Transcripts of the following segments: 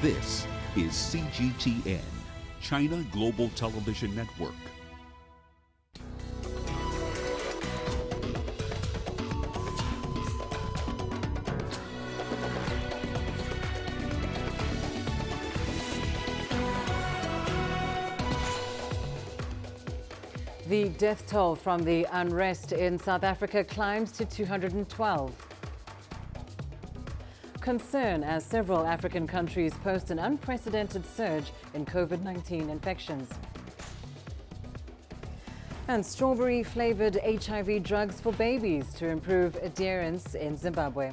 This is CGTN, China Global Television Network. The death toll from the unrest in South Africa climbs to 212. Concern as several African countries post an unprecedented surge in COVID-19 infections. And strawberry-flavored HIV drugs for babies to improve adherence in Zimbabwe.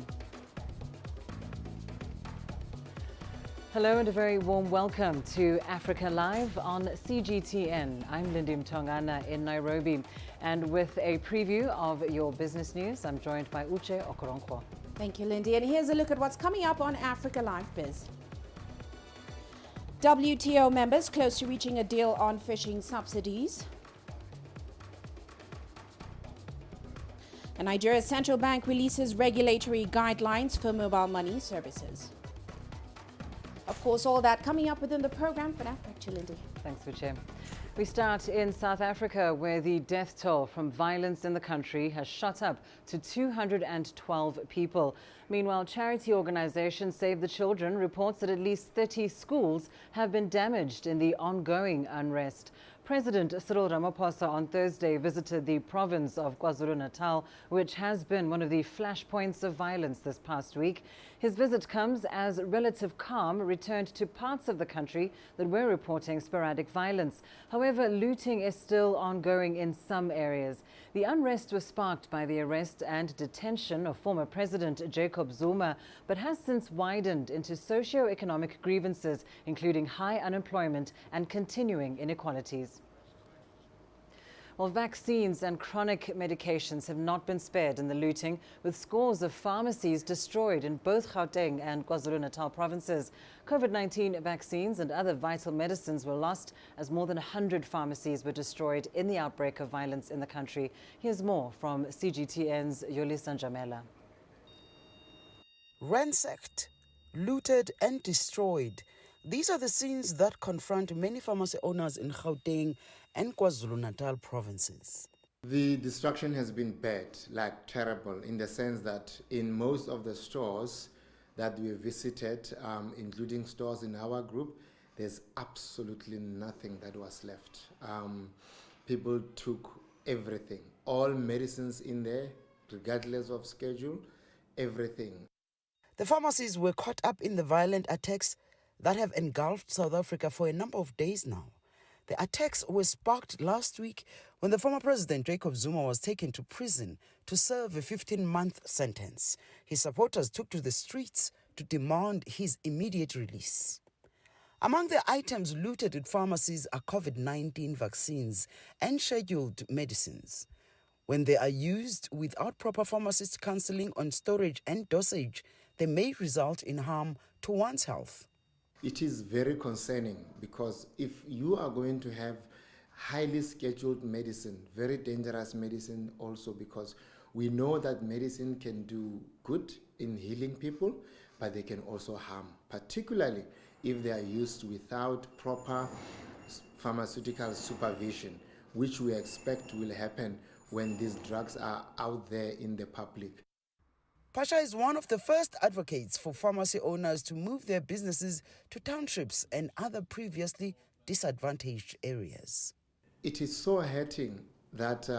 Hello and a very warm welcome to Africa Live on CGTN. I'm Lindy Mtongana in Nairobi. And with a preview of your business news, I'm joined by Uche Okoronkwo. Thank you, Lindy. And here's a look at what's coming up on Africa Live Biz. WTO members close to reaching a deal on fishing subsidies. And Nigeria's central bank releases regulatory guidelines for mobile money services. Of course, all that coming up within the program. For now, back to Lindy. Thanks, Uche. We start in South Africa, where the death toll from violence in the country has shot up to 212 people. Meanwhile, charity organization Save the Children reports that at least 30 schools have been damaged in the ongoing unrest. President Cyril Ramaphosa on Thursday visited the province of KwaZulu-Natal, which has been one of the flashpoints of violence this past week. His visit comes as relative calm returned to parts of the country that were reporting sporadic violence. However, looting is still ongoing in some areas. The unrest was sparked by the arrest and detention of former President Jacob Zuma, but has since widened into socio-economic grievances, including high unemployment and continuing inequalities. Well, vaccines and chronic medications have not been spared in the looting, with scores of pharmacies destroyed in both Gauteng and KwaZulu-Natal provinces. COVID-19 vaccines and other vital medicines were lost as more than 100 pharmacies were destroyed in the outbreak of violence in the country. Here's more from CGTN's Yolisa Njamela. Ransacked, looted and destroyed. These are the scenes that confront many pharmacy owners in Gauteng and KwaZulu-Natal provinces. The destruction has been bad, like terrible, in the sense that in most of the stores that we visited, including stores in our group, there's absolutely nothing that was left. People took everything, all medicines in there, regardless of schedule, everything. The pharmacies were caught up in the violent attacks that have engulfed South Africa for a number of days now. The attacks were sparked last week when the former President Jacob Zuma was taken to prison to serve a 15-month sentence. His supporters took to the streets to demand his immediate release. Among the items looted at pharmacies are COVID-19 vaccines and scheduled medicines. When they are used without proper pharmacist counseling on storage and dosage, they may result in harm to one's health. It is very concerning because if you are going to have highly scheduled medicine, very dangerous medicine also, because we know that medicine can do good in healing people, but they can also harm, particularly if they are used without proper pharmaceutical supervision, which we expect will happen when these drugs are out there in the public. Pasha is one of the first advocates for pharmacy owners to move their businesses to townships and other previously disadvantaged areas. It is so hurting that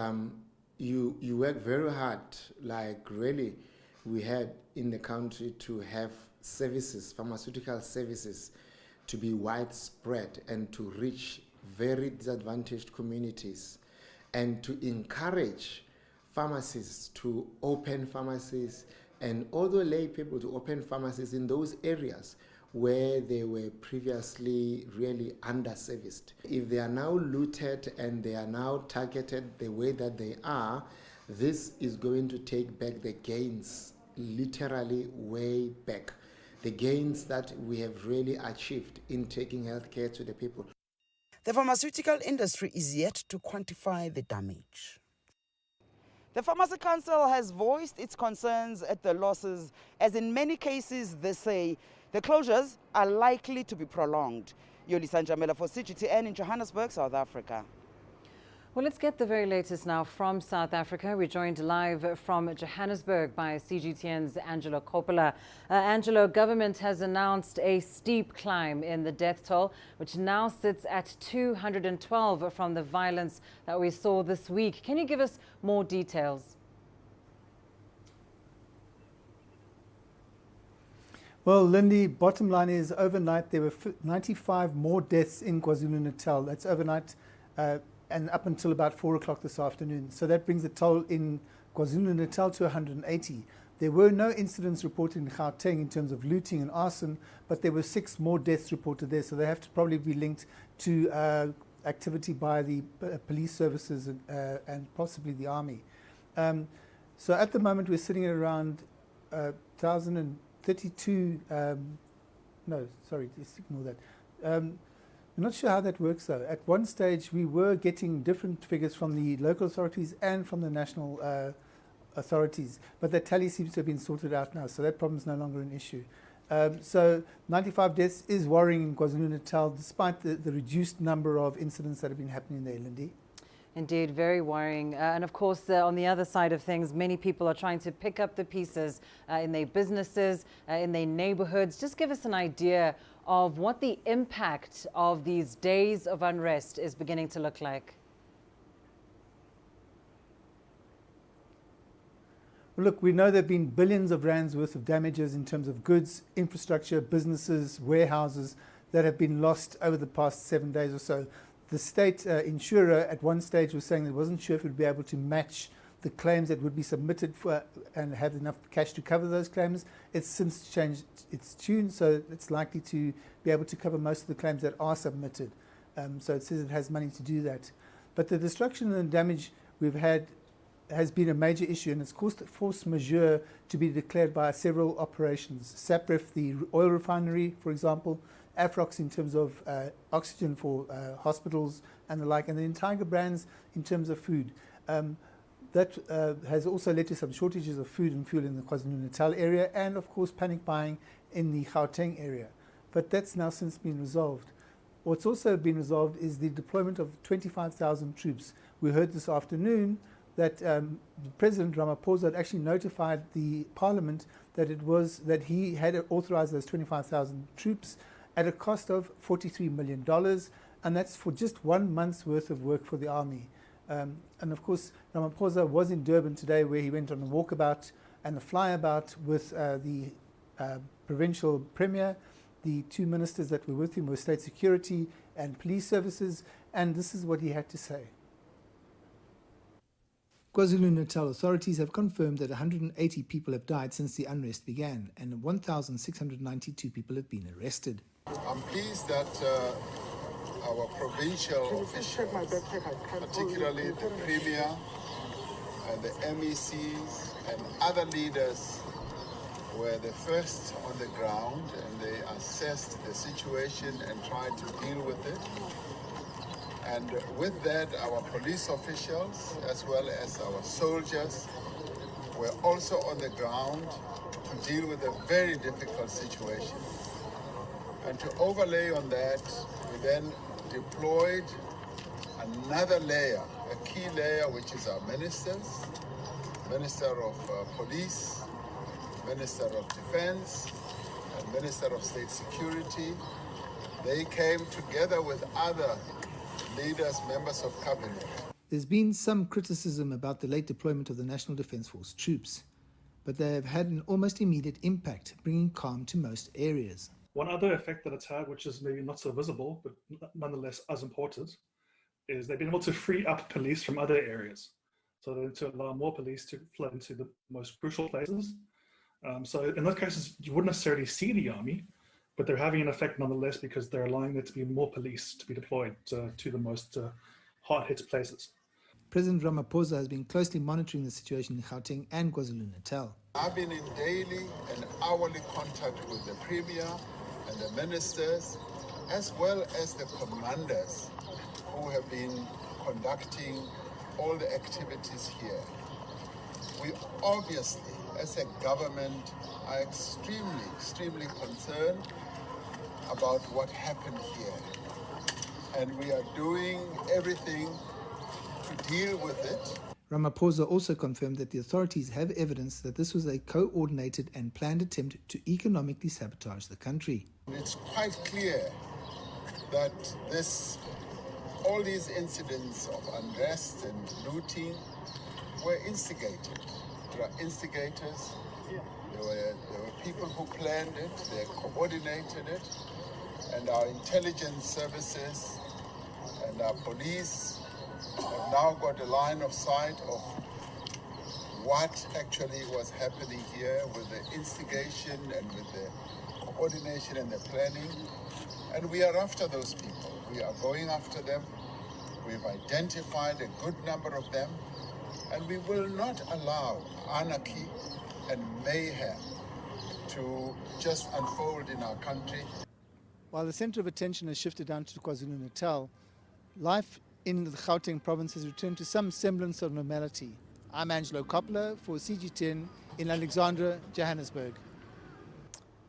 you work very hard, like really we had in the country to have services, pharmaceutical services, to be widespread and to reach very disadvantaged communities, and to encourage pharmacists to open pharmacies and other lay people to open pharmacies in those areas where they were previously really underserviced. If they are now looted and they are now targeted the way that they are, this is going to take back the gains, literally way back. The gains that we have really achieved in taking healthcare to the people. The pharmaceutical industry is yet to quantify the damage. The Pharmacy Council has voiced its concerns at the losses, as in many cases they say The closures are likely to be prolonged. Yolisa Njamela for CGTN in Johannesburg, South Africa. Well, let's get the very latest now from South Africa. We're joined live from Johannesburg by CGTN's Angelo Coppola. Angelo, government has announced a steep climb in the death toll, which now sits at 212 from the violence that we saw this week. Can you give us more details? Well, Lindy, bottom line is overnight there were 95 more deaths in KwaZulu-Natal. That's overnight and up until about 4 o'clock this afternoon. So that brings the toll in KwaZulu-Natal to 180. There were no incidents reported in Gauteng in terms of looting and arson, but there were 6 more deaths reported there. So they have to probably be linked to activity by the police services and possibly the army. So at the moment we're sitting at around 1,032, just ignore that. I'm not sure how that works though. At one stage we were getting different figures from the local authorities and from the national authorities, but that tally seems to have been sorted out now, so that problem is no longer an issue. So 95 deaths is worrying in KwaZulu-Natal despite the reduced number of incidents that have been happening there, Lindy. Indeed, very worrying. And of course, on the other side of things, many people are trying to pick up the pieces in their businesses, in their neighborhoods. Just give us an idea of what the impact of these days of unrest is beginning to look like. Well, look, we know there have been billions of rands worth of damages in terms of goods, infrastructure, businesses, warehouses that have been lost over the past 7 days or so. The state insurer at one stage was saying it wasn't sure if it would be able to match the claims that would be submitted for and have enough cash to cover those claims. It's since changed its tune, so it's likely to be able to cover most of the claims that are submitted. So it says it has money to do that. But the destruction and damage we've had has been a major issue, and it's caused force majeure to be declared by several operations. SAPREF, the oil refinery, for example, Afrox in terms of oxygen for hospitals and the like, and then Tiger Brands in terms of food. That has also led to some shortages of food and fuel in the KwaZulu-Natal area, and of course panic buying in the Gauteng area. But that's now since been resolved. What's also been resolved is the deployment of 25,000 troops. We heard this afternoon that President Ramaphosa had actually notified the Parliament that he had authorized those 25,000 troops at a cost of $43 million, and that's for just 1 month's worth of work for the army. And of course, Ramaphosa was in Durban today, where he went on a walkabout and a flyabout with the provincial premier. The 2 ministers that were with him were State Security and Police Services, and this is what he had to say. KwaZulu-Natal authorities have confirmed that 180 people have died since the unrest began, and 1,692 people have been arrested. I'm pleased that our provincial officials, particularly the Premier and the MECs and other leaders, were the first on the ground, and they assessed the situation and tried to deal with it. And with that, our police officials, as well as our soldiers, were also on the ground to deal with a very difficult situation. And to overlay on that, we then deployed another layer, a key layer, which is our ministers, Minister of Police, Minister of Defense, and Minister of State Security. They came together with other leaders, members of cabinet. There's been some criticism about the late deployment of the National Defence Force troops, but they have had an almost immediate impact, bringing calm to most areas. One other effect that it's had, which is maybe not so visible, but nonetheless as important, is they've been able to free up police from other areas. So to allow more police to flow into the most crucial places. So in those cases, you wouldn't necessarily see the army, but they're having an effect nonetheless because they're allowing there to be more police to be deployed to the most hard-hit places. President Ramaphosa has been closely monitoring the situation in Gauteng and KwaZulu-Natal. I've been in daily and hourly contact with the Premier and the ministers, as well as the commanders who have been conducting all the activities here. We obviously as a government, are extremely concerned about what happened here. And we are doing everything to deal with it. Ramaphosa also confirmed that the authorities have evidence that this was a coordinated and planned attempt to economically sabotage the country. It's quite clear that all these incidents of unrest and looting were instigated. There are instigators, there were people who planned it, they coordinated it, and our intelligence services and our police have now got a line of sight of what actually was happening here with the instigation and with the coordination and the planning. And we are after those people. We are going after them. We've identified a good number of them, and we will not allow anarchy and mayhem to just unfold in our country. While the centre of attention has shifted down to KwaZulu-Natal, life in the Gauteng province has returned to some semblance of normality. I'm Angelo Coppola for CGTN in Alexandra, Johannesburg.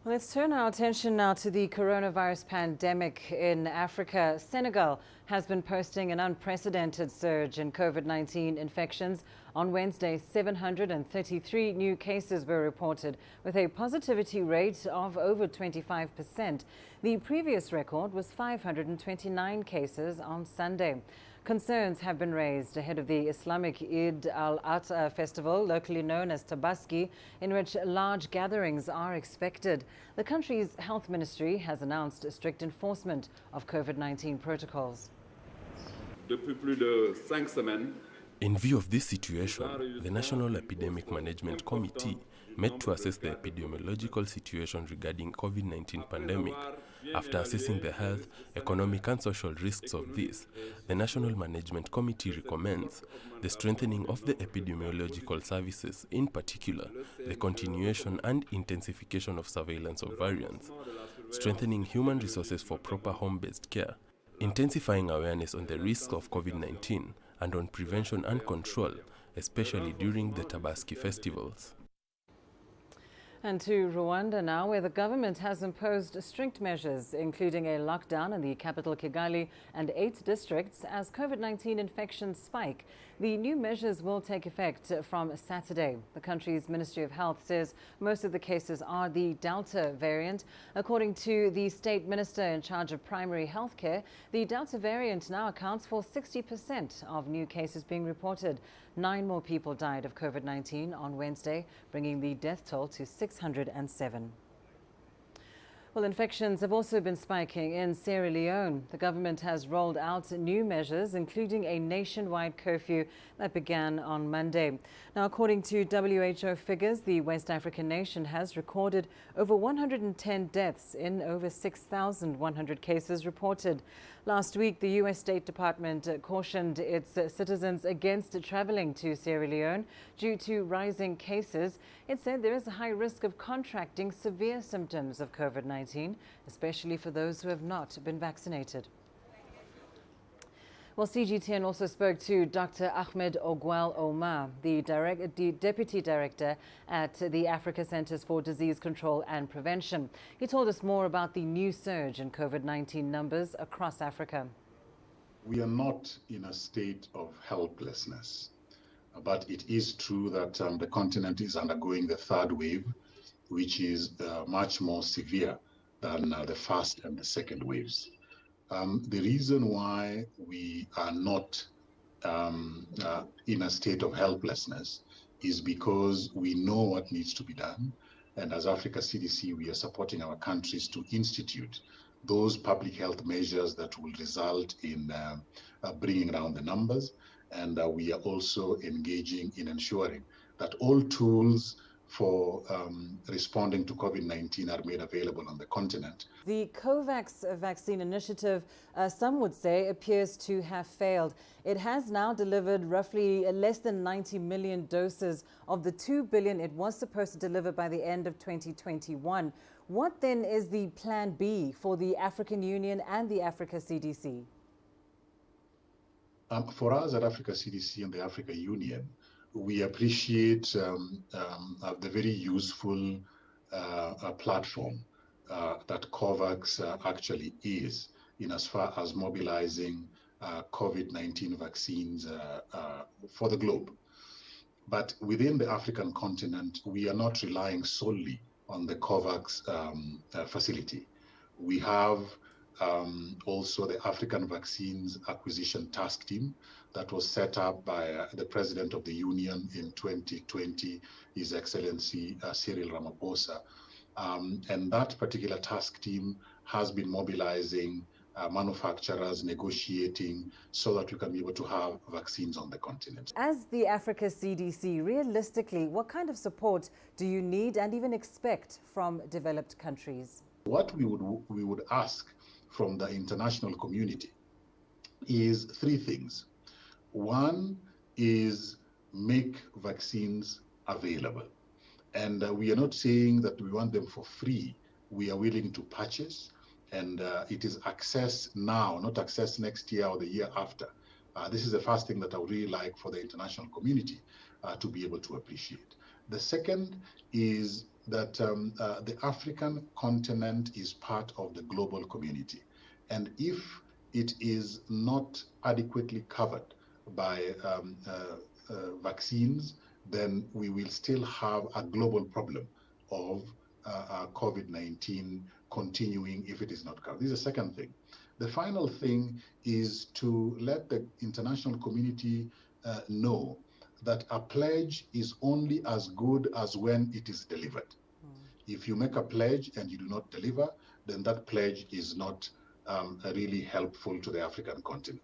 Let's turn our attention now to the coronavirus pandemic in Africa. Senegal has been posting an unprecedented surge in COVID-19 infections. On Wednesday, 733 new cases were reported, with a positivity rate of over 25%. The previous record was 529 cases on Sunday. Concerns have been raised ahead of the Islamic Eid al-Adha festival, locally known as Tabaski, in which large gatherings are expected. The country's health ministry has announced strict enforcement of COVID-19 protocols. In view of this situation, the National Epidemic Management Committee met to assess the epidemiological situation regarding COVID-19 pandemic. After assessing the health, economic and social risks of this, the National Management Committee recommends the strengthening of the epidemiological services, in particular, the continuation and intensification of surveillance of variants, strengthening human resources for proper home-based care, intensifying awareness on the risks of COVID-19 and on prevention and control, especially during the Tabaski festivals. And to Rwanda now, where the government has imposed strict measures, including a lockdown in the capital Kigali and 8 districts as COVID-19 infections spike. The new measures will take effect from Saturday. The country's Ministry of Health says most of the cases are the Delta variant. According to the state minister in charge of primary health care, the Delta variant now accounts for 60% of new cases being reported. 9 more people died of COVID-19 on Wednesday, bringing the death toll to 607. Well, infections have also been spiking in Sierra Leone. The government has rolled out new measures, including a nationwide curfew that began on Monday. Now, according to WHO figures, the West African nation has recorded over 110 deaths in over 6,100 cases reported. Last week, the U.S. State Department cautioned its citizens against traveling to Sierra Leone due to rising cases. It said there is a high risk of contracting severe symptoms of COVID-19, especially for those who have not been vaccinated. Well, CGTN also spoke to Dr. Ahmed Ogwal Omar, the Deputy Director at the Africa Centers for Disease Control and Prevention. He told us more about the new surge in COVID-19 numbers across Africa. We are not in a state of helplessness, but it is true that the continent is undergoing the third wave, which is much more severe than the first and the second waves. The reason why we are not in a state of helplessness is because we know what needs to be done. And as Africa CDC, we are supporting our countries to institute those public health measures that will result in bringing down the numbers. And we are also engaging in ensuring that all tools for responding to COVID-19 are made available on the continent. The COVAX vaccine initiative, some would say, appears to have failed. It has now delivered roughly less than 90 million doses of the 2 billion it was supposed to deliver by the end of 2021. What then is the plan B for the African Union and the Africa CDC? For us at Africa CDC and the Africa Union, we appreciate the very useful platform that COVAX actually is, in as far as mobilizing COVID-19 vaccines for the globe. But within the African continent, we are not relying solely on the COVAX facility. We have also the African Vaccines Acquisition Task Team that was set up by the President of the Union in 2020, His Excellency Cyril Ramaphosa. And that particular task team has been mobilizing manufacturers, negotiating, so that we can be able to have vaccines on the continent. As the Africa CDC, realistically, what kind of support do you need and even expect from developed countries? What we would ask from the international community is three things. One is make vaccines available. And we are not saying that we want them for free. We are willing to purchase, and it is access now, not access next year or the year after. This is the first thing that I would really like for the international community to be able to appreciate. The second is that the African continent is part of the global community. And if it is not adequately covered by vaccines, then we will still have a global problem of COVID-19 continuing if it is not covered. This is the second thing. The final thing is to let the international community know that a pledge is only as good as when it is delivered. If you make a pledge and you do not deliver, then that pledge is not really helpful to the African continent.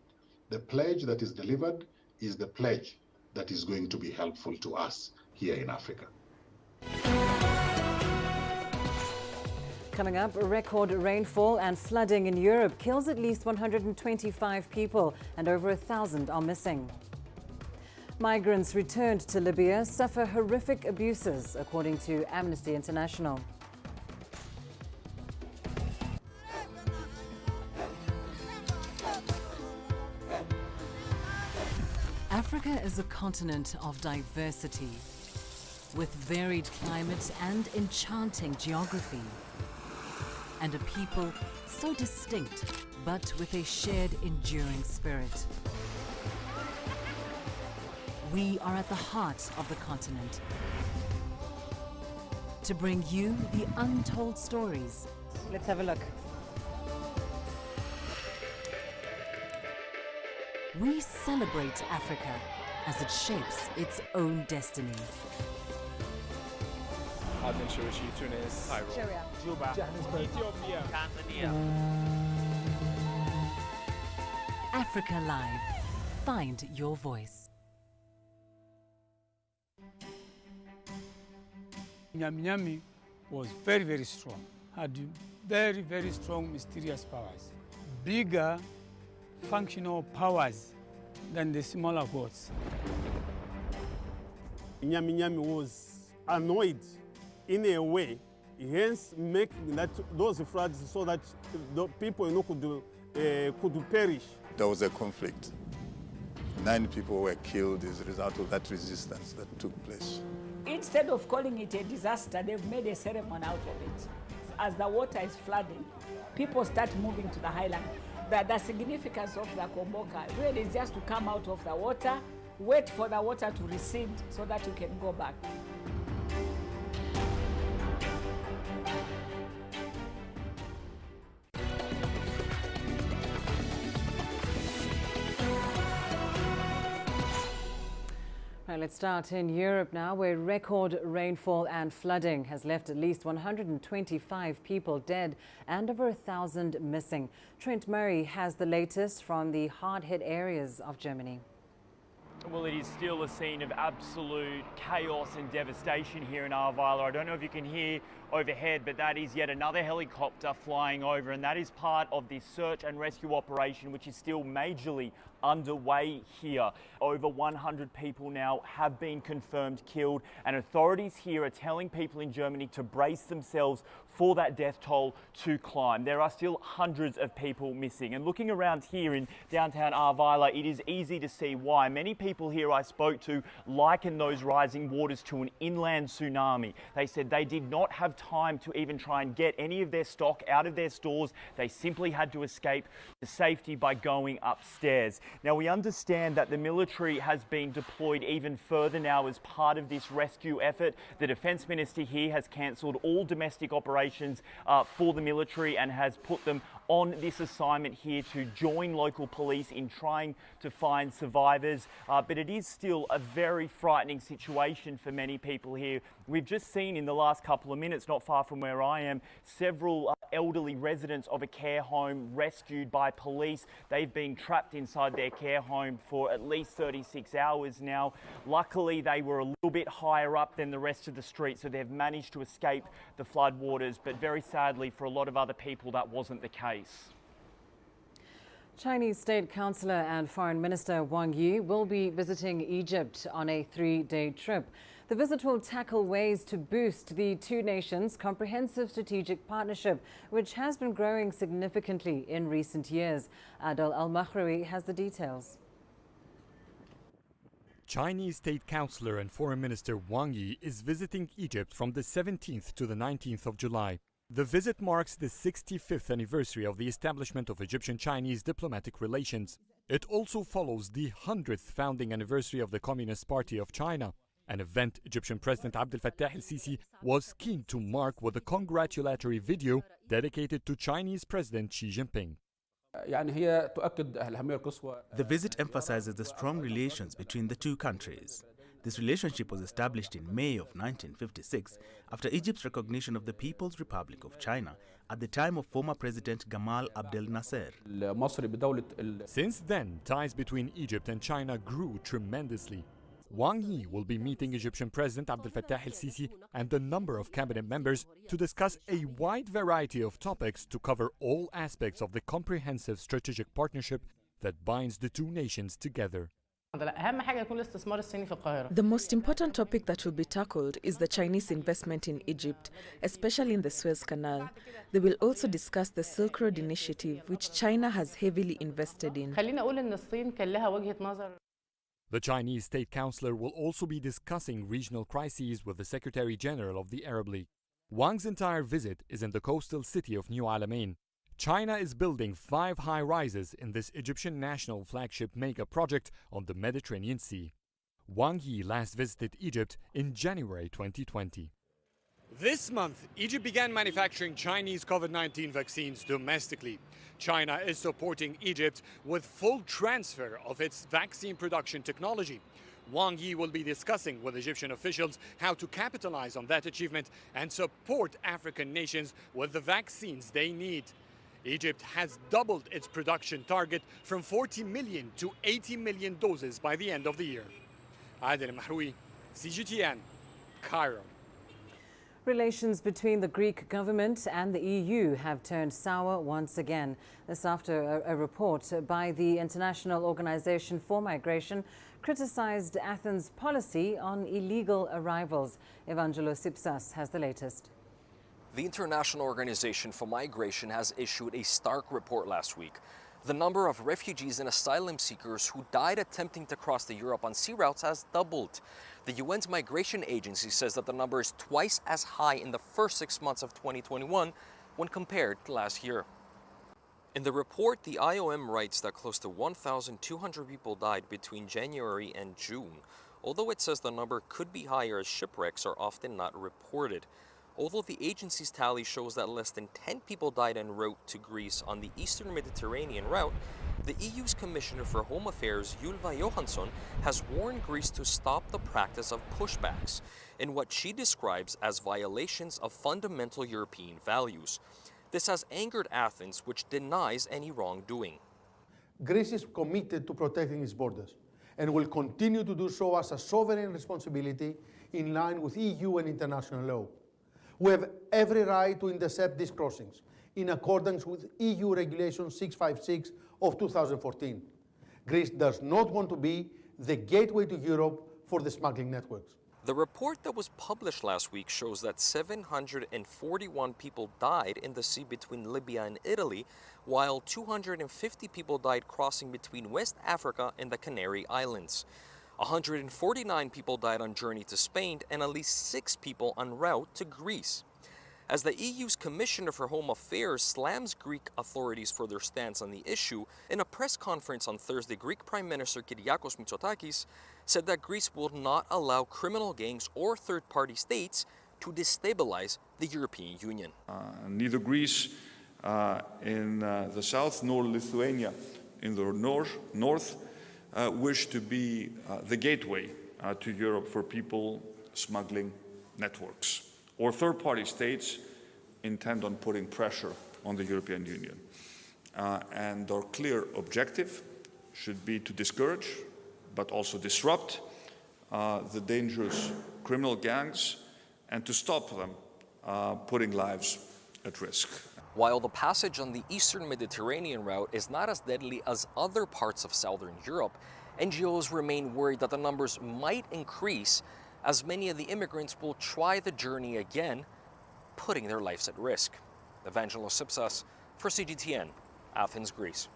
The pledge that is delivered is the pledge that is going to be helpful to us here in Africa. Coming up, record rainfall and flooding in Europe kills at least 125 people and over 1,000 are missing. Migrants returned to Libya suffer horrific abuses, according to Amnesty International. Africa is a continent of diversity, with varied climates and enchanting geography, and a people so distinct, but with a shared enduring spirit. We are at the heart of the continent to bring you the untold stories. Let's have a look. We celebrate Africa as it shapes its own destiny. Tunis, Cairo, Juba, Johannesburg, Ethiopia, Tanzania. Africa Live. Find your voice. Nyami was very, very strong, had very, very strong mysterious powers, bigger functional powers than the smaller gods. Nyami was annoyed in a way, hence making that those floods so that the people could perish. There was a conflict. 9 people were killed as a result of that resistance that took place. Instead of calling it a disaster, they've made a ceremony out of it. As the water is flooding, people start moving to the highland. The significance of the Komboka really is just to come out of the water, wait for the water to recede so that you can go back. Right, let's start in Europe now, where record rainfall and flooding has left at least 125 people dead and over 1,000 missing. Trent Murray has the latest from the hard-hit areas of Germany. Well, it is still a scene of absolute chaos and devastation here in Ahrweiler. I don't know if you can hear overhead, but that is yet another helicopter flying over, and that is part of the search and rescue operation, which is still majorly underway here. Over 100 people now have been confirmed killed, and authorities here are telling people in Germany to brace themselves for that death toll to climb. There are still hundreds of people missing, and looking around here in downtown Ahrweiler, it is easy to see why. Many people people here I spoke to liken those rising waters to an inland tsunami. They said they did not have time to even try and get any of their stock out of their stores. They simply had to escape to safety by going upstairs. Now, we understand that the military has been deployed even further now as part of this rescue effort. The Defence Minister here has cancelled all domestic operations for the military and has put them on this assignment here to join local police in trying to find survivors. But it is still a very frightening situation for many people here. We've just seen in the last couple of minutes, not far from where I am, several elderly residents of a care home rescued by police. They've been trapped inside their care home for at least 36 hours now. Luckily, they were a little bit higher up than the rest of the street, so they've managed to escape the floodwaters. But very sadly, for a lot of other people, that wasn't the case. Chinese State Councillor and Foreign Minister Wang Yi will be visiting Egypt on a 3-day trip. The visit will tackle ways to boost the two nations' comprehensive strategic partnership, which has been growing significantly in recent years. Adel Al-Mahrawi has the details. Chinese State Councillor and Foreign Minister Wang Yi is visiting Egypt from the 17th to the 19th of July. The visit marks the 65th anniversary of the establishment of Egyptian-Chinese diplomatic relations. It also follows the 100th founding anniversary of the Communist Party of China, an event Egyptian President Abdel Fattah el-Sisi was keen to mark with a congratulatory video dedicated to Chinese President Xi Jinping. The visit emphasizes the strong relations between the two countries. This relationship was established in May of 1956 after Egypt's recognition of the People's Republic of China at the time of former President Gamal Abdel Nasser. Since then, ties between Egypt and China grew tremendously. Wang Yi will be meeting Egyptian President Abdel Fattah el-Sisi and a number of cabinet members to discuss a wide variety of topics to cover all aspects of the comprehensive strategic partnership that binds the two nations together. The most important topic that will be tackled is the Chinese investment in Egypt, especially in the Suez Canal. They will also discuss the Silk Road Initiative, which China has heavily invested in. The Chinese State Councillor will also be discussing regional crises with the Secretary General of the Arab League. Wang's entire visit is in the coastal city of New Alamein. China is building 5 high-rises in this Egyptian national flagship mega project on the Mediterranean Sea. Wang Yi last visited Egypt in January 2020. This month, Egypt began manufacturing Chinese COVID-19 vaccines domestically. China is supporting Egypt with full transfer of its vaccine production technology. Wang Yi will be discussing with Egyptian officials how to capitalize on that achievement and support African nations with the vaccines they need. Egypt has doubled its production target from 40 million to 80 million doses by the end of the year. Adel Mahroui, CGTN, Cairo. Relations between the Greek government and the EU have turned sour once again. This after a report by the International Organization for Migration criticized Athens' policy on illegal arrivals. Evangelos Ipsas has the latest. The International Organization for Migration has issued a stark report last week. The number of refugees and asylum seekers who died attempting to cross the Europe on sea routes has doubled. The UN's migration agency says that the number is twice as high in the first 6 months of 2021 when compared to last year. In the report, the IOM writes that close to 1,200 people died between January and June, although it says the number could be higher as shipwrecks are often not reported. Although the agency's tally shows that less than 10 people died en route to Greece on the Eastern Mediterranean route, the EU's Commissioner for Home Affairs, Ylva Johansson, has warned Greece to stop the practice of pushbacks in what she describes as violations of fundamental European values. This has angered Athens, which denies any wrongdoing. Greece is committed to protecting its borders and will continue to do so as a sovereign responsibility in line with EU and international law. We have every right to intercept these crossings in accordance with EU Regulation 656 of 2014. Greece does not want to be the gateway to Europe for the smuggling networks. The report that was published last week shows that 741 people died in the sea between Libya and Italy, while 250 people died crossing between West Africa and the Canary Islands. 149 people died on journey to Spain and at least 6 people en route to Greece. As the EU's Commissioner for Home Affairs slams Greek authorities for their stance on the issue, in a press conference on Thursday, Greek Prime Minister Kyriakos Mitsotakis said that Greece will not allow criminal gangs or third-party states to destabilize the European Union. Neither Greece in the south nor Lithuania in the north wish to be the gateway to Europe for people smuggling networks, or third-party states intend on putting pressure on the European Union. And our clear objective should be to discourage, but also disrupt the dangerous criminal gangs and to stop them putting lives at risk. While the passage on the eastern Mediterranean route is not as deadly as other parts of southern Europe, NGOs remain worried that the numbers might increase as many of the immigrants will try the journey again, putting their lives at risk. Evangelos Sipsas for CGTN, Athens, Greece.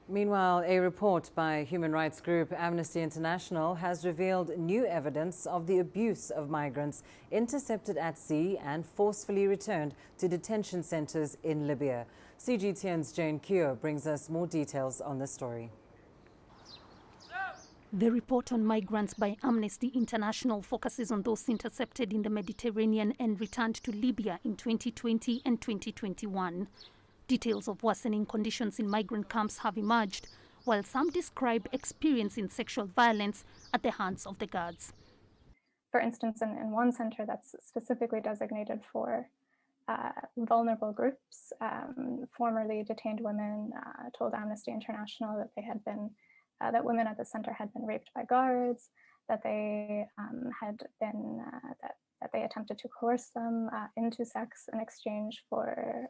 Meanwhile, a report by human rights group Amnesty International has revealed new evidence of the abuse of migrants intercepted at sea and forcefully returned to detention centers in Libya. CGTN's Jane Keogh brings us more details on this story. The report on migrants by Amnesty International focuses on those intercepted in the Mediterranean and returned to Libya in 2020 and 2021. Details of worsening conditions in migrant camps have emerged, while some describe experiencing sexual violence at the hands of the guards. For instance, in one center that's specifically designated for vulnerable groups, formerly detained women told Amnesty International that they had been that women at the center had been raped by guards, that they that they attempted to coerce them into sex in exchange for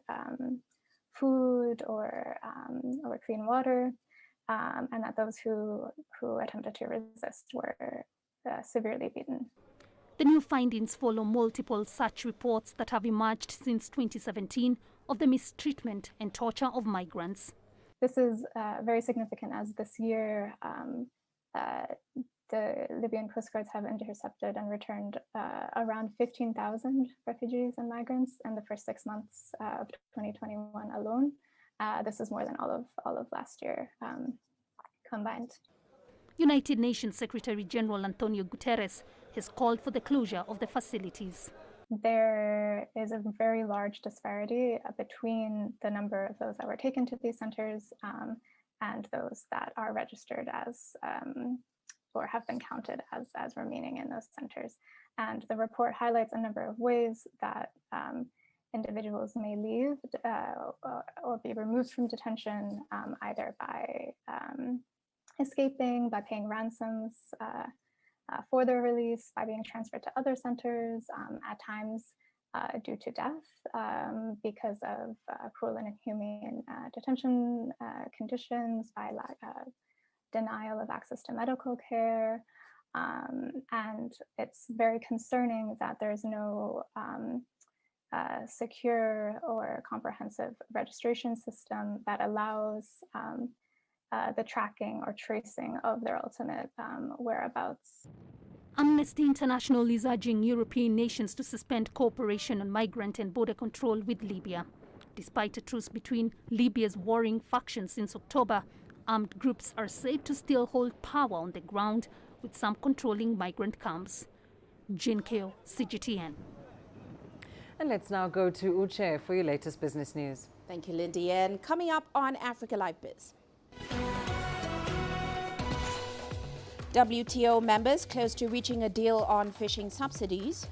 food or clean water, and that those who attempted to resist were severely beaten. The new findings follow multiple such reports that have emerged since 2017 of the mistreatment and torture of migrants. This is very significant as this year the Libyan Coast Guards have intercepted and returned around 15,000 refugees and migrants in the first 6 months of 2021 alone. This is more than all of last year combined. United Nations Secretary General Antonio Guterres has called for the closure of the facilities. There is a very large disparity between the number of those that were taken to these centers and those that are registered as or have been counted as remaining in those centers. And the report highlights a number of ways that individuals may leave or be removed from detention, either by escaping, by paying ransoms for their release, by being transferred to other centers, at times due to death because of cruel and inhumane detention conditions, by denial of access to medical care. And it's very concerning that there's no secure or comprehensive registration system that allows the tracking or tracing of their ultimate whereabouts. Amnesty International is urging European nations to suspend cooperation on migrant and border control with Libya. Despite a truce between Libya's warring factions since October, armed groups are said to still hold power on the ground, with some controlling migrant camps. Jane Keogh, CGTN. And let's now go to Uche for your latest business news. Thank you, Lindy. And coming up on Africa Live Biz. WTO members close to reaching a deal on fishing subsidies.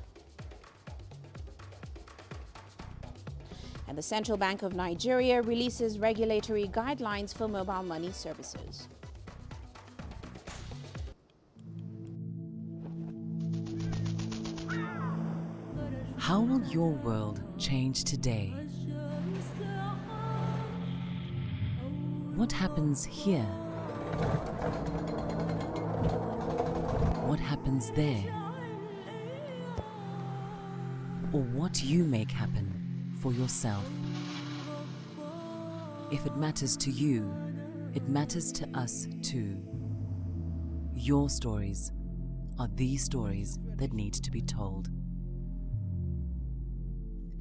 And the Central Bank of Nigeria releases regulatory guidelines for mobile money services. How will your world change today? What happens here? What happens there? Or what you make happen for yourself. If it matters to you, it matters to us too. Your stories are the stories that need to be told.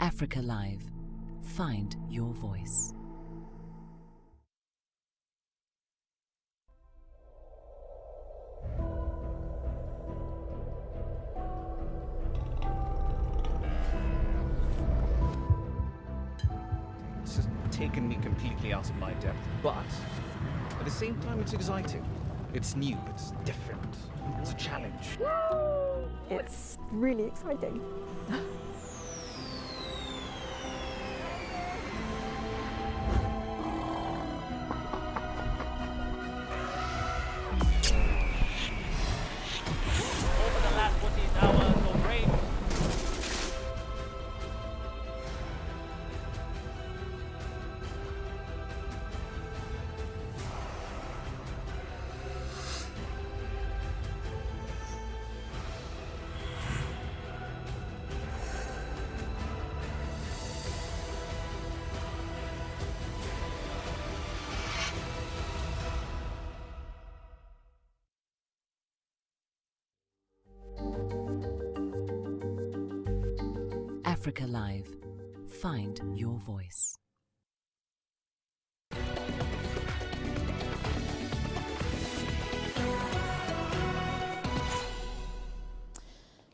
Africa Live. Find your voice. This has taken me completely out of my depth, but at the same time, it's exciting. It's new, it's different, it's a challenge. It's really exciting. Over the last 14 hours of rain. Africa Live. Find your voice.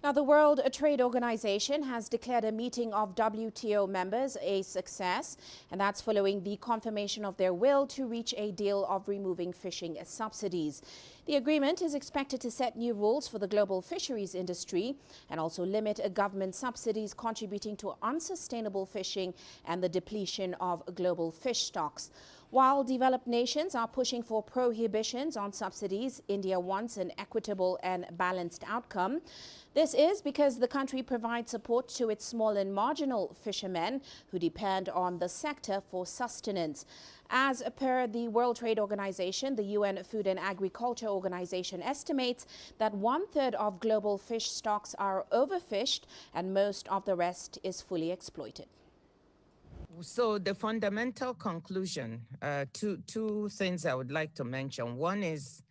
Now, the World Trade Organization has declared a meeting of WTO members a success, and that's following the confirmation of their will to reach a deal of removing fishing subsidies. The agreement is expected to set new rules for the global fisheries industry and also limit government subsidies contributing to unsustainable fishing and the depletion of global fish stocks. While developed nations are pushing for prohibitions on subsidies, India wants an equitable and balanced outcome. This is because the country provides support to its small and marginal fishermen who depend on the sector for sustenance. As per the World Trade Organization, the UN Food and Agriculture Organization estimates that 1/3 of global fish stocks are overfished and most of the rest is fully exploited. So the fundamental conclusion, two things I would like to mention. One is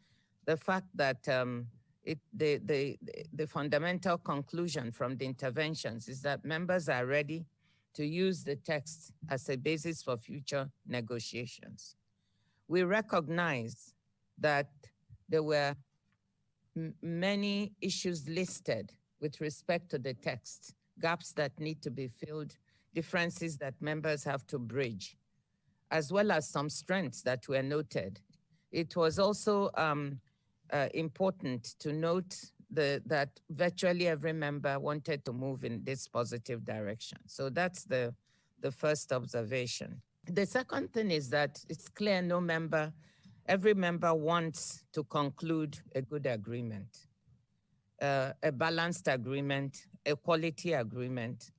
the fact that the fundamental conclusion from the interventions is that members are ready to use the text as a basis for future negotiations. We recognize that there were many issues listed with respect to the text, gaps that need to be filled, differences that members have to bridge, as well as some strengths that were noted. It was also important to note that virtually every member wanted to move in this positive direction. So that's the first observation. The second thing is that it's clear every member wants to conclude a good agreement, a balanced agreement, a quality agreement,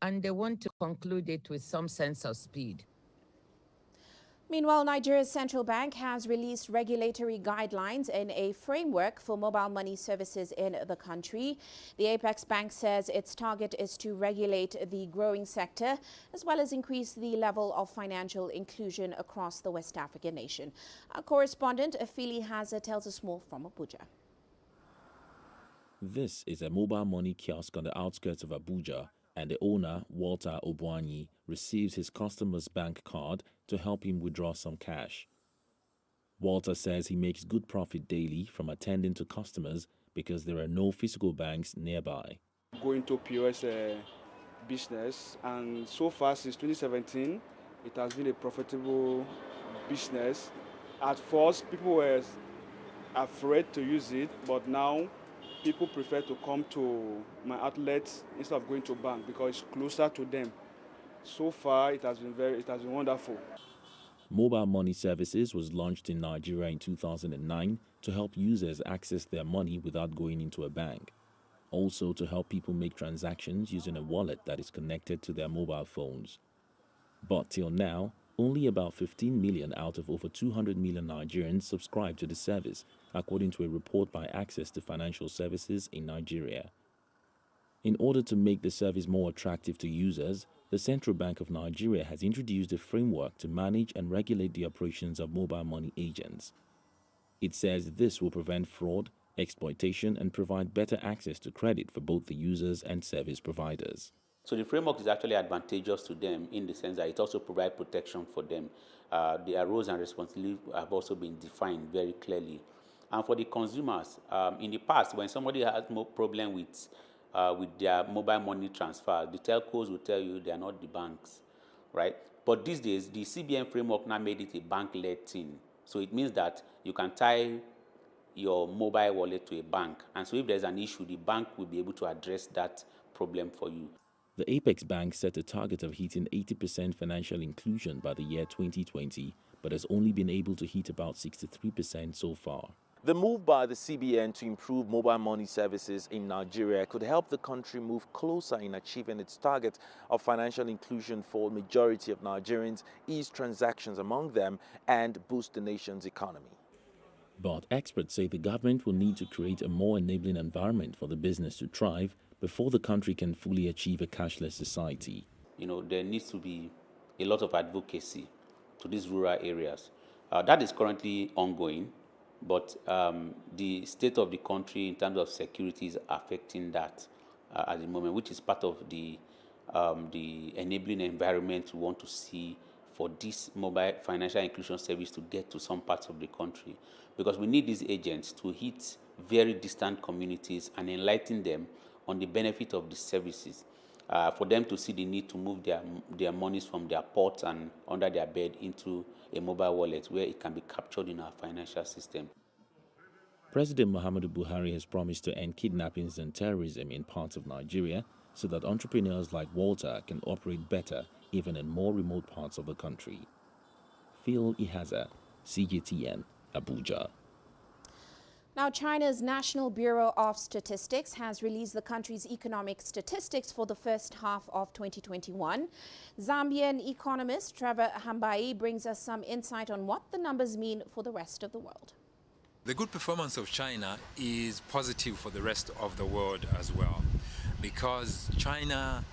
and they want to conclude it with some sense of speed. Meanwhile, Nigeria's central bank has released regulatory guidelines and a framework for mobile money services in the country. The Apex Bank says its target is to regulate the growing sector as well as increase the level of financial inclusion across the West African nation. Our correspondent, Afili Haza, tells us more from Abuja. This is a mobile money kiosk on the outskirts of Abuja, and the owner, Walter Obuanyi, receives his customer's bank card to help him withdraw some cash. Walter says he makes good profit daily from attending to customers because there are no physical banks nearby. Going to POS business, and so far since 2017, it has been a profitable business. At first, people were afraid to use it, but now people prefer to come to my outlets instead of going to bank because it's closer to them. So far, it has been wonderful. Mobile money services was launched in Nigeria in 2009 to help users access their money without going into a bank. Also to help people make transactions using a wallet that is connected to their mobile phones. But till now, only about 15 million out of over 200 million Nigerians subscribe to the service, according to a report by Access to Financial Services in Nigeria. In order to make the service more attractive to users, the Central Bank of Nigeria has introduced a framework to manage and regulate the operations of mobile money agents. It says this will prevent fraud, exploitation, and provide better access to credit for both the users and service providers. So the framework is actually advantageous to them in the sense that it also provides protection for them. Their roles and responsibilities have also been defined very clearly. And for the consumers, in the past, when somebody has no problem with their mobile money transfer, the telcos will tell you they are not the banks, right? But these days, the CBN framework now made it a bank-led thing. So it means that you can tie your mobile wallet to a bank. And so if there's an issue, the bank will be able to address that problem for you. The Apex Bank set a target of hitting 80% financial inclusion by the year 2020, but has only been able to hit about 63% so far. The move by the CBN to improve mobile money services in Nigeria could help the country move closer in achieving its target of financial inclusion for the majority of Nigerians, ease transactions among them, and boost the nation's economy. But experts say the government will need to create a more enabling environment for the business to thrive before the country can fully achieve a cashless society. You know, there needs to be a lot of advocacy to these rural areas. That is currently ongoing, but the state of the country in terms of security is affecting that at the moment, which is part of the enabling environment we want to see for this mobile financial inclusion service to get to some parts of the country. Because we need these agents to hit very distant communities and enlighten them on the benefit of the services, for them to see the need to move their monies from their pots and under their bed into a mobile wallet where it can be captured in our financial system. President Muhammadu Buhari has promised to end kidnappings and terrorism in parts of Nigeria so that entrepreneurs like Walter can operate better even in more remote parts of the country. Phil Ihaza, CGTN, Abuja. Now, China's National Bureau of Statistics has released the country's economic statistics for the first half of 2021. Zambian economist Trevor Hambai brings us some insight on what the numbers mean for the rest of the world. The good performance of China is positive for the rest of the world as well, because China,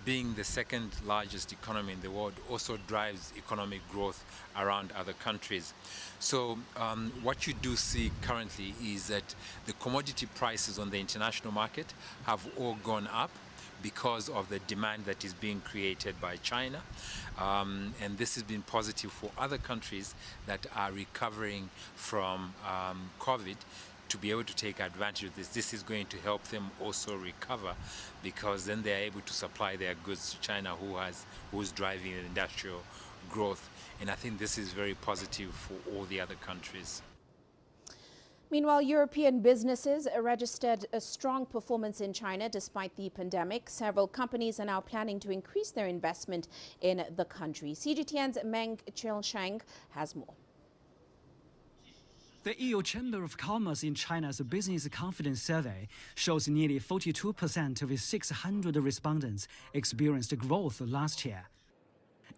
being the second largest economy in the world, also drives economic growth around other countries. So what you do see currently is that the commodity prices on the international market have all gone up because of the demand that is being created by China. And this has been positive for other countries that are recovering from COVID to be able to take advantage of this. This is going to help them also recover, because then they are able to supply their goods to China, who's driving industrial growth. And I think this is very positive for all the other countries. Meanwhile, European businesses registered a strong performance in China despite the pandemic. Several companies are now planning to increase their investment in the country. CGTN's Meng Chilsheng has more. The EU Chamber of Commerce in China's Business Confidence Survey shows nearly 42% of its 600 respondents experienced growth last year.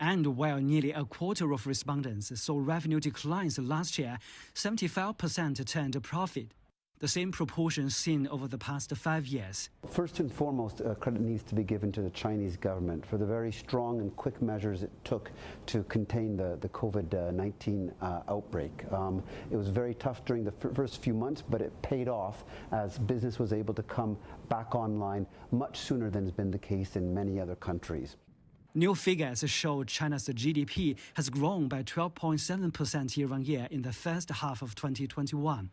And while nearly a quarter of respondents saw revenue declines last year, 75% turned a profit, the same proportion seen over the past 5 years. First and foremost, credit needs to be given to the Chinese government for the very strong and quick measures it took to contain the COVID-19 outbreak. It was very tough during the first few months, but it paid off as business was able to come back online much sooner than has been the case in many other countries. New figures show China's GDP has grown by 12.7% year-on-year in the first half of 2021.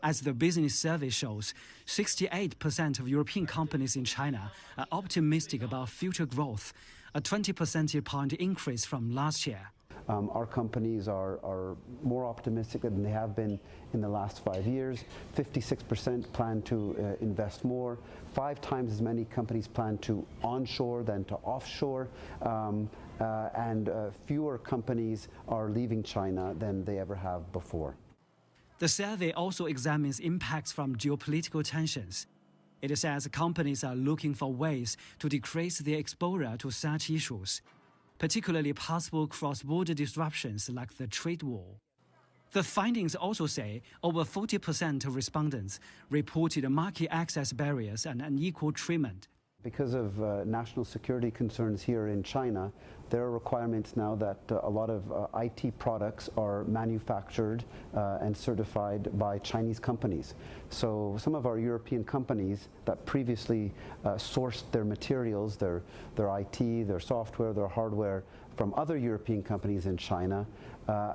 As the business survey shows, 68% of European companies in China are optimistic about future growth, a 20 percentage point increase from last year. Our companies are more optimistic than they have been in the last 5 years. 56% plan to invest more. 5 times as many companies plan to onshore than to offshore. And fewer companies are leaving China than they ever have before. The survey also examines impacts from geopolitical tensions. It says companies are looking for ways to decrease their exposure to such issues, particularly possible cross-border disruptions like the trade war. The findings also say over 40% of respondents reported market access barriers and unequal treatment. Because of national security concerns here in China, there are requirements now that a lot of IT products are manufactured and certified by Chinese companies. So some of our European companies that previously sourced their materials, their IT, their software, their hardware from other European companies in China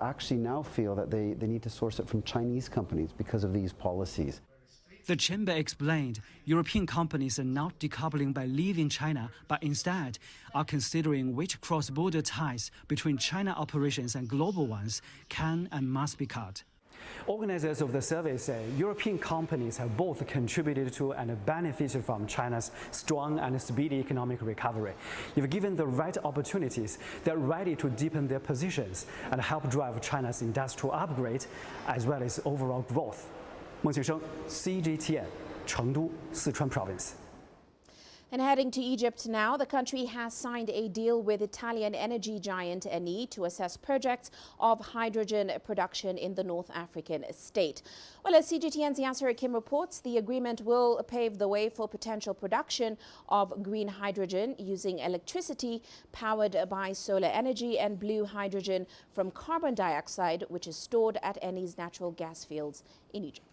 actually now feel that they need to source it from Chinese companies because of these policies. The chamber explained European companies are not decoupling by leaving China, but instead are considering which cross-border ties between China operations and global ones can and must be cut. Organizers of the survey say European companies have both contributed to and benefited from China's strong and speedy economic recovery. If given the right opportunities, they're ready to deepen their positions and help drive China's industrial upgrade as well as overall growth. 孟庆生 CGTN 成都 Sichuan Province. And heading to Egypt now, the country has signed a deal with Italian energy giant Eni to assess projects of hydrogen production in the North African state. Well, as CGTN's Yasser Kim reports, the agreement will pave the way for potential production of green hydrogen using electricity powered by solar energy and blue hydrogen from carbon dioxide, which is stored at Eni's natural gas fields in Egypt.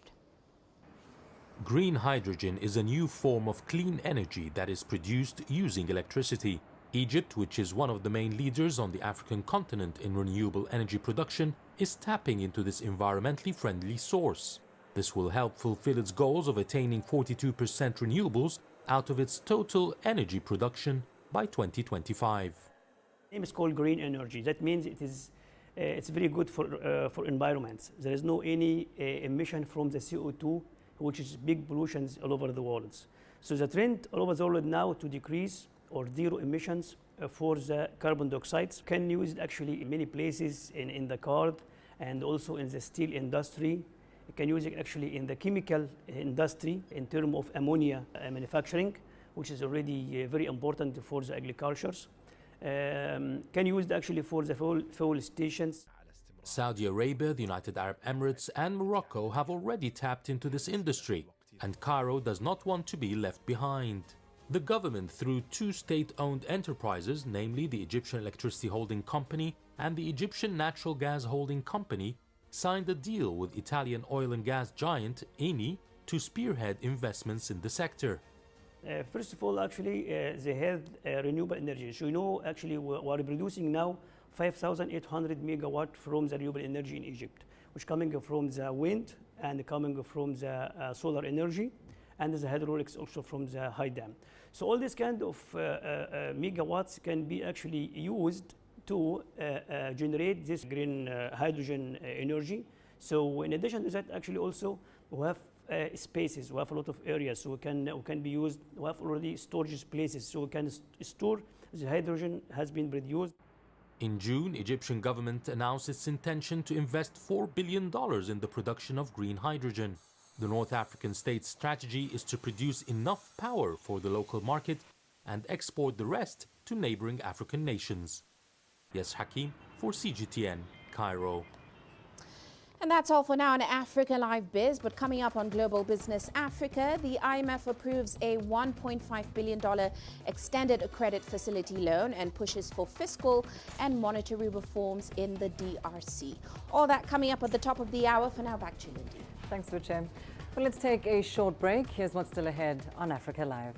Green hydrogen is a new form of clean energy that is produced using electricity. Egypt, which is one of the main leaders on the African continent in renewable energy production, is tapping into this environmentally friendly source. This will help fulfill its goals of attaining 42% renewables out of its total energy production by 2025. The name is called green energy. That means it's very good for environments. There is no any emission from the CO2, which is big pollutions all over the world. So the trend all over the world now to decrease or zero emissions for the carbon dioxide can use it actually in many places in the car and also in the steel industry. You can use it actually in the chemical industry in terms of ammonia manufacturing, which is already very important for the agricultures. Can use it actually for the fuel stations. Saudi Arabia, the United Arab Emirates and Morocco have already tapped into this industry, and Cairo does not want to be left behind. The government, through two state-owned enterprises, namely the Egyptian Electricity Holding Company and the Egyptian Natural Gas Holding Company, signed a deal with Italian oil and gas giant Eni to spearhead investments in the sector. First of all, actually, they have renewable energy. So, you know, actually, we are producing now 5,800 megawatt from the renewable energy in Egypt, which coming from the wind and coming from the solar energy, and the hydraulics also from the high dam. So all this kind of megawatts can be actually used to generate this green hydrogen energy. So in addition to that, actually also we have spaces, we have a lot of areas, so we can be used. We have already storage places, so we can store the hydrogen has been produced. In June, Egyptian government announced its intention to invest $4 billion in the production of green hydrogen. The North African state's strategy is to produce enough power for the local market and export the rest to neighboring African nations. Yes, Hakim for CGTN, Cairo. And that's all for now on Africa Live Biz. But coming up on Global Business Africa, the IMF approves a $1.5 billion extended credit facility loan and pushes for fiscal and monetary reforms in the DRC. All that coming up at the top of the hour. For now, back to you, Lindy. Thanks, Vuchem. Well, let's take a short break. Here's what's still ahead on Africa Live.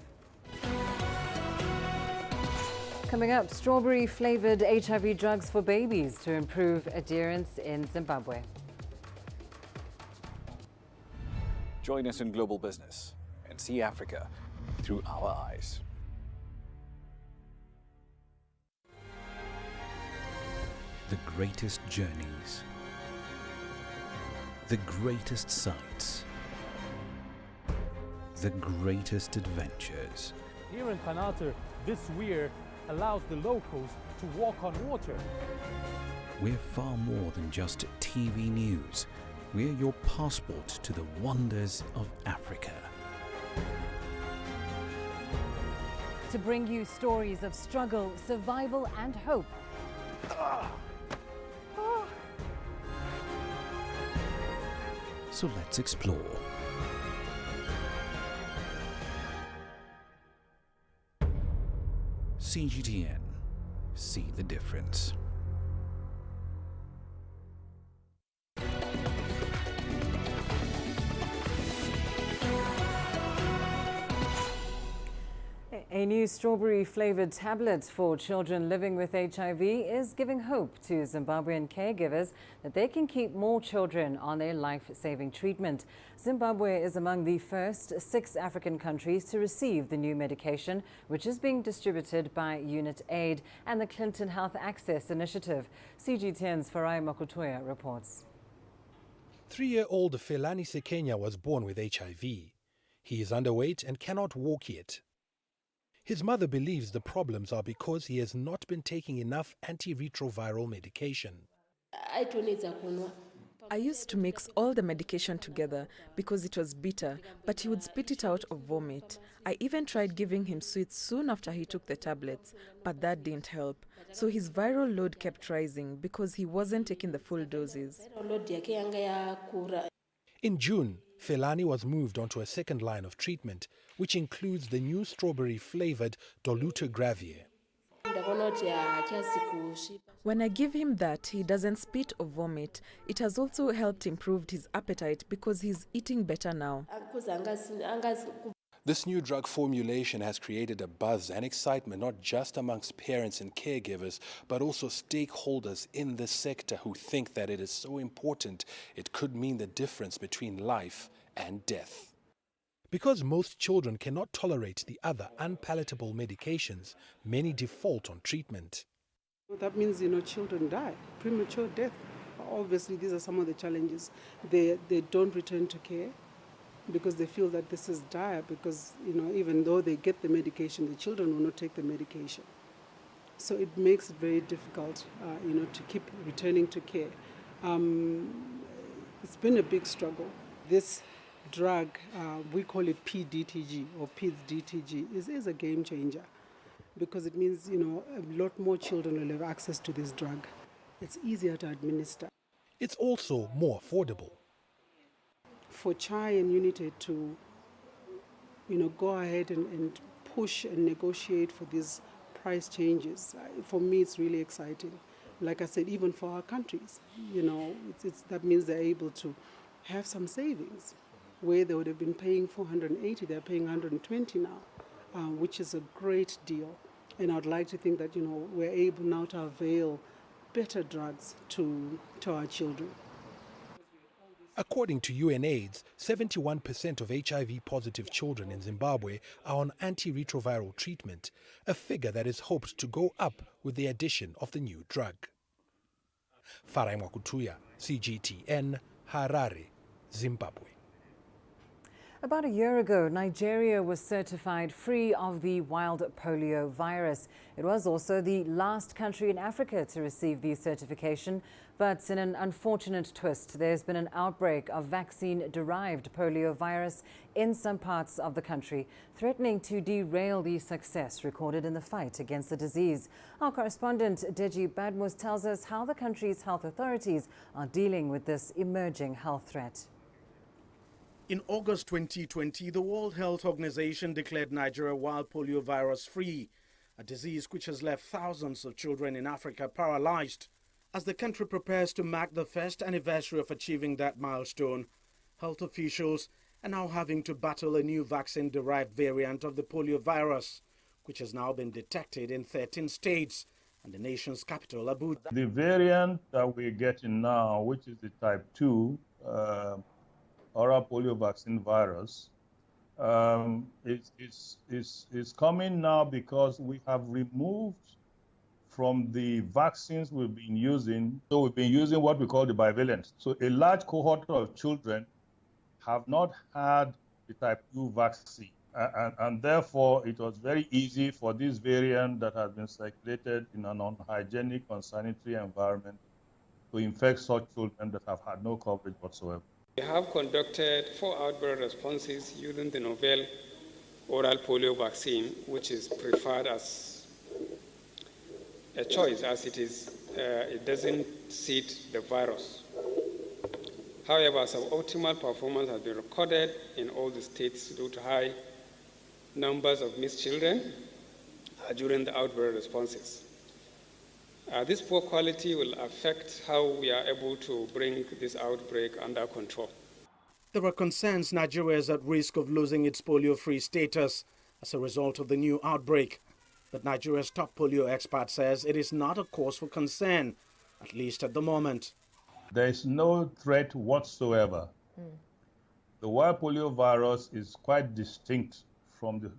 Coming up, strawberry-flavored HIV drugs for babies to improve adherence in Zimbabwe. Join us in Global Business and see Africa through our eyes. The greatest journeys, the greatest sights, the greatest adventures. Here in Qanater, this weir allows the locals to walk on water. We're far more than just TV news. We're your passport to the wonders of Africa. To bring you stories of struggle, survival and hope. So let's explore. CGTN, see the difference. A new strawberry-flavored tablet for children living with HIV is giving hope to Zimbabwean caregivers that they can keep more children on their life-saving treatment. Zimbabwe is among the first 6 African countries to receive the new medication, which is being distributed by Unit Aid and the Clinton Health Access Initiative. CGTN's Farai Makutoya reports. 3-year-old Felani Sekenya was born with HIV. He is underweight and cannot walk yet. His mother believes the problems are because he has not been taking enough antiretroviral medication. I used to mix all the medication together because it was bitter, but he would spit it out or vomit. I even tried giving him sweets soon after he took the tablets, but that didn't help. So his viral load kept rising because he wasn't taking the full doses. In June, Felani was moved onto a second line of treatment, which includes the new strawberry-flavored dolutegravir. When I give him that, he doesn't spit or vomit. It has also helped improve his appetite because he's eating better now. This new drug formulation has created a buzz and excitement not just amongst parents and caregivers, but also stakeholders in the sector who think that it is so important it could mean the difference between life and death. Because most children cannot tolerate the other unpalatable medications, many default on treatment. That means, children die, premature death. Obviously, these are some of the challenges. They don't return to care because they feel that this is dire because, even though they get the medication, the children will not take the medication. So it makes it very difficult, to keep returning to care. It's been a big struggle. This drug, we call it PDTG or PIDS-DTG, is a game changer because it means, a lot more children will have access to this drug. It's easier to administer. It's also more affordable. For CHI and Unit to, go ahead and push and negotiate for these price changes, for me it's really exciting. Like I said, even for our countries, that means they're able to have some savings. Where they would have been paying 480, they're paying 120 now, which is a great deal. And I'd like to think that, we're able now to avail better drugs to our children. According to UNAIDS, 71% of HIV-positive children in Zimbabwe are on antiretroviral treatment, a figure that is hoped to go up with the addition of the new drug. Farai Makutoya, CGTN, Harare, Zimbabwe. About a year ago, Nigeria was certified free of the wild polio virus. It was also the last country in Africa to receive the certification. But in an unfortunate twist, there's been an outbreak of vaccine-derived polio virus in some parts of the country, threatening to derail the success recorded in the fight against the disease. Our correspondent Deji Badmus tells us how the country's health authorities are dealing with this emerging health threat. In August 2020, the World Health Organization declared Nigeria wild polio virus free, a disease which has left thousands of children in Africa paralyzed. As the country prepares to mark the first anniversary of achieving that milestone, health officials are now having to battle a new vaccine-derived variant of the polio virus, which has now been detected in 13 states and the nation's capital, Abuja. The variant that we're getting now, which is the type 2, oral polio vaccine virus, is coming now because we have removed from the vaccines we've been using. So we've been using what we call the bivalent. So a large cohort of children have not had the type 2 vaccine. And therefore, it was very easy for this variant that has been circulated in an unhygienic, unsanitary environment to infect such children that have had no coverage whatsoever. We have conducted 4 outbreak responses using the novel oral polio vaccine, which is preferred as a choice as it doesn't seed the virus. However, suboptimal performance has been recorded in all the states due to high numbers of missed children during the outbreak responses. This poor quality will affect how we are able to bring this outbreak under control. There are concerns Nigeria is at risk of losing its polio-free status as a result of the new outbreak. But Nigeria's top polio expert says it is not a cause for concern, at least at the moment. There is no threat whatsoever. The wild polio virus is quite distinct from the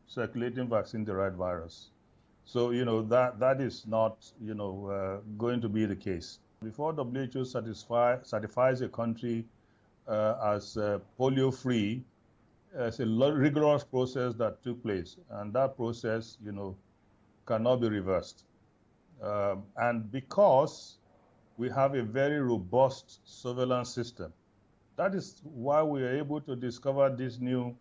circulating vaccine-derived virus. So, that is not, going to be the case. Before WHO certifies a country as polio-free, it's a rigorous process that took place, and that process, cannot be reversed. And because we have a very robust surveillance system, that is why we are able to discover these new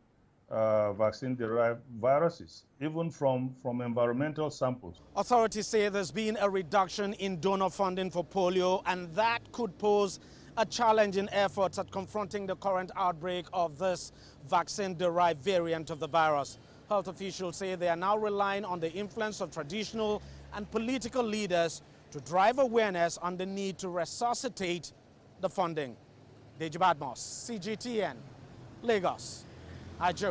vaccine-derived viruses, even from environmental samples. Authorities say there's been a reduction in donor funding for polio, and that could pose a challenge in efforts at confronting the current outbreak of this vaccine-derived variant of the virus. Health officials say they are now relying on the influence of traditional and political leaders to drive awareness on the need to resuscitate the funding. Deji Badmos, CGTN, Lagos, Nigeria.